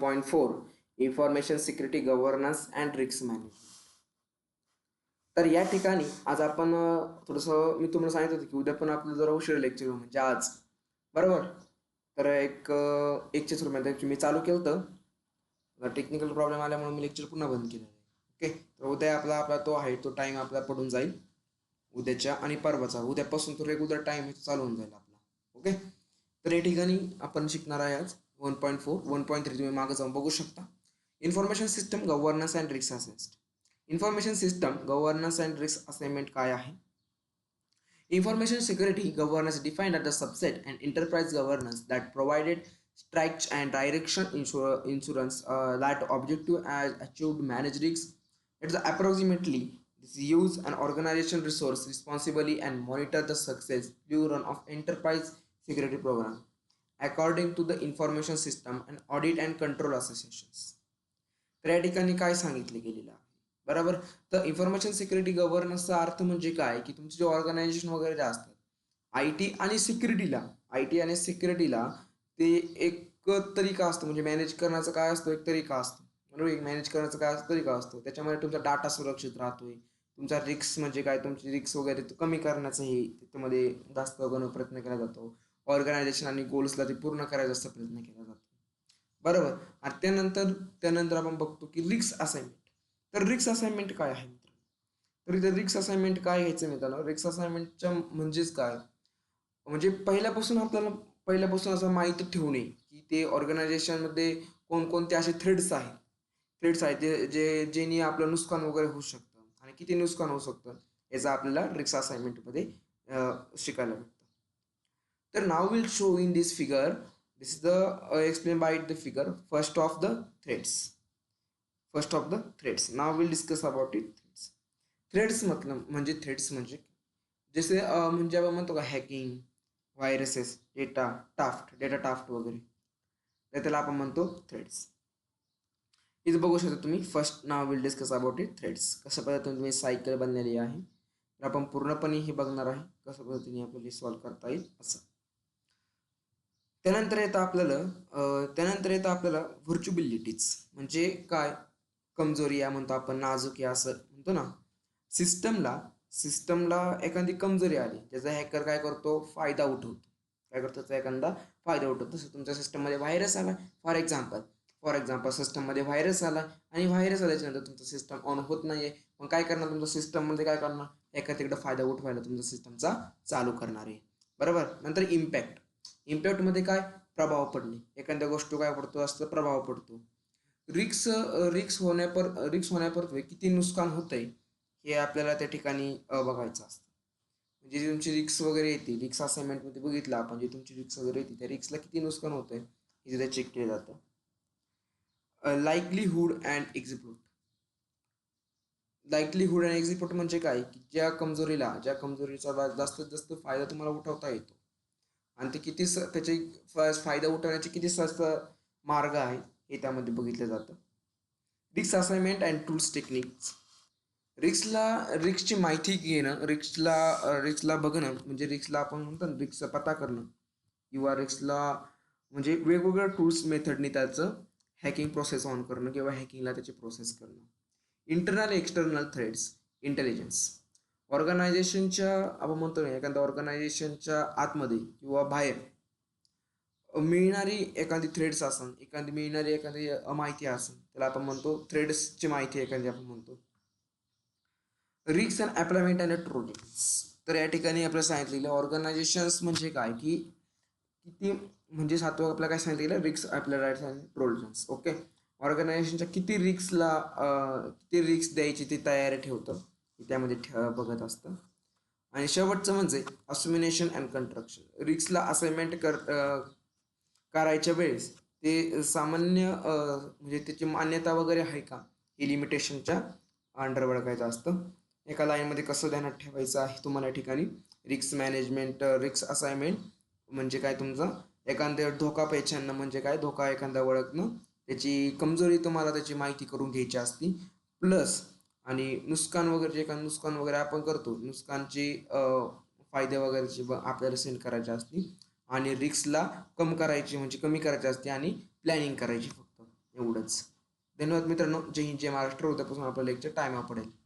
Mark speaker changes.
Speaker 1: 1.4 information security governance and risk management. तर या ठिकाणी आज आपण थोडंसं मी तुम्हाला सांगितलं होतं की उद्या पण आपलं जरा उशीर लेक्चर म्हणजे आज बरोबर. तर एकच्याच रुपयात मी चालू केलं होतं, टेक्निकल प्रॉब्लेम आल्यामुळे मी लेक्चर पुन्हा बंद केलं आहे. ओके, तर उद्या आपला तो आहे तो टाईम आपला पडून जाईल उद्याच्या आणि परवाचा. उद्यापासून तो रेग्युलर टाईम चालू होऊन जाईल आपला. ओके, तर या ठिकाणी आपण शिकणार आहे आज 1.4 1.3 तुम्ही मागे जाऊन बघू शकता. Information system governance and risk assessment. Information system governance and risk assessment काय आहे? Information security governance defined as the subset and enterprise governance that provided strikes and direction insurance that objective as achieved manage risks. It's approximately this use an organization resource responsibly and monitor the success due run of enterprise security program according to the information system and audit and control associations. तर या ठिकाणी काय सांगितले गेलेलं आहे बरोबर. तर information security गव्हर्नन्सचा अर्थ म्हणजे काय की तुमचे जे ऑर्गनायझेशन वगैरे जे असतात आय टी आणि सिक्युरिटीला ते एक तरीका असतो म्हणजे मॅनेज करण्याचा काय असतो एक तरीका असतो बरोबर. एक मॅनेज करण्याचा काय तरीका असतो त्याच्यामध्ये तुमचा डाटा सुरक्षित राहतोय, तुमचा रिस्क म्हणजे काय तुमची रिस्क वगैरे कमी करण्याचाही त्याच्यामध्ये जास्त प्रयत्न केला जातो. ऑर्गनायझेशन आणि गोल्सला ते पूर्ण करायचा जास्त प्रयत्न केला जातो बरोबर. आणि त्यानंतर आपण बघतो की रिस्क असाइनमेंट. तर रिस्क असाइनमेंट काय आहे मित्र? तर इथे रिस्क असाइनमेंट काय घ्यायचं मित्रांनो? रिस्क असाइनमेंटच्या म्हणजेच काय म्हणजे पहिल्यापासून असं माहिती ठेवणे की ते ऑर्गनायझेशनमध्ये कोणकोणते असे थ्रेड्स आहेत जे जेणे आपलं नुकसान वगैरे होऊ शकतं आणि किती नुकसान होऊ शकतं याचा आपल्याला रिस्क असाइनमेंटमध्ये शिकायला भेटतं. तर now will show in this figure. This is the explained by the figure. First of the threads. Now we'll discuss about it. Threads म्हणजे जसे म्हणजे आपण म्हणतो का हॅकिंग, व्हायरसेस, डेटा टाफ्ट वगैरे तर त्याला आपण म्हणतो थ्रेड्स. इथं बघू शकता तुम्ही. First now will discuss about it threads. कशा पद्धतीने तुम्ही सायकल बनलेली आहे तर आपण पूर्णपणे हे बघणार आहे कशा पद्धतीने आपल्याला सॉल्व्ह करता येईल असं. त्यानंतर येतं आपल्याला व्हर्च्युबिलिटीज म्हणजे काय कमजोरी या म्हणतो आपण, नाजूक या असं म्हणतो ना. सिस्टमला एखादी कमजोरी आली त्याचा हॅकर काय करतो फायदा उठवतो. एखादा फायदा उठवतो. तसं तुमच्या सिस्टममध्ये व्हायरस आला फॉर एक्झाम्पल सिस्टममध्ये व्हायरस आला आणि व्हायरस आल्याच्यानंतर तुमचं सिस्टम ऑन होत नाहीये. मग काय करणार तुमच्या सिस्टममध्ये काय करणार एका तिकडे फायदा उठवायला तुमच्या सिस्टमचा चालू करणार आहे बरोबर. नंतर इम्पॅक्टमध्ये काय प्रभाव पडणे, एखाद्या गोष्टी काय पडतो असतं प्रभाव पडतो. रिक्स होण्यापूर्वी किती नुकसान होतंय हे आपल्याला त्या ठिकाणी बघायचं असतं. म्हणजे तुमची रिक्स वगैरे येते रिक्स असाइनमेंटमध्ये बघितलं आपण जे तुमची रिक्स वगैरे येते त्या रिक्सला किती नुकसान होतंय हे तिथे चेक केलं जातं. लाईकलीहूड अँड एक्झिक्यूट म्हणजे काय की ज्या कमजोरीचा जास्तीत जास्त फायदा तुम्हाला उठवता येतो आणि ते किती त्याचे फायदा उठवण्याचे किती स्वस्त मार्ग आहेत हे त्यामध्ये बघितलं जातं. Risk assignment and tools techniques. रिक्सची माहिती घेणं, रिक्सला बघणं म्हणजे रिक्सला आपण म्हणतो ना रिक्सचा पता करणं किंवा रिक्सला म्हणजे वेगवेगळ्या टूल्स मेथडनी त्याचं हॅकिंग प्रोसेस ऑन करणं किंवा हॅकिंगला त्याची प्रोसेस करणं. Internal external threads intelligence. ऑर्गनायझेशनच्या आपण म्हणतो ना एखाद्या ऑर्गनायझेशनच्या आतमध्ये किंवा बाहेर मिळणारी एखादी थ्रेड्स असेल एखादी माहिती असेल त्याला आपण म्हणतो थ्रेड्सची माहिती एखादी आपण म्हणतो. Risk and employment and trojans. तर या ठिकाणी आपल्याला सांगितलेलं ऑर्गनायझेशन्स म्हणजे काय की किती म्हणजे सातवं आपल्याला काय सांगितलेलं रिस्क अप्लायमेंट अँड ट्रोजन्स. ओके, ऑर्गनायझेशनच्या किती रिस्क द्यायची ती तयारी ठेवतं त्यामध्ये बघत असतं. आणि शेवटचं म्हणजे अस्युमिनेशन अँड कंस्ट्रक्शन. रिस्कला असाइनमेंट करायच्या वेळेस ते सामान्य म्हणजे त्याची मान्यता वगैरे आहे का ही लिमिटेशनच्या अंडर बघायचं असतं. एका लाईनमध्ये कसं ध्यानात ठेवायचं आहे तुम्हाला या ठिकाणी. रिस्क मॅनेजमेंट रिस्क असाइनमेंट म्हणजे काय तुमचं एखाद्या धोका पहिचानणं म्हणजे काय धोका एखादा ओळखणं त्याची कमजोरी तुम्हाला त्याची माहिती करून घ्यायची असती. प्लस आणि नुकसान वगैरे आपण करतो नुकसानची फायदे वगैरेची आपल्याला सेंड करायची असती आणि रिस्कला कमी करायची असते आणि प्लॅनिंग करायची फक्त एवढंच. धन्यवाद मित्रांनो. जय हिंद जय महाराष्ट्र. उद्यापासून आपलं लेक्चर टायमा पडेल.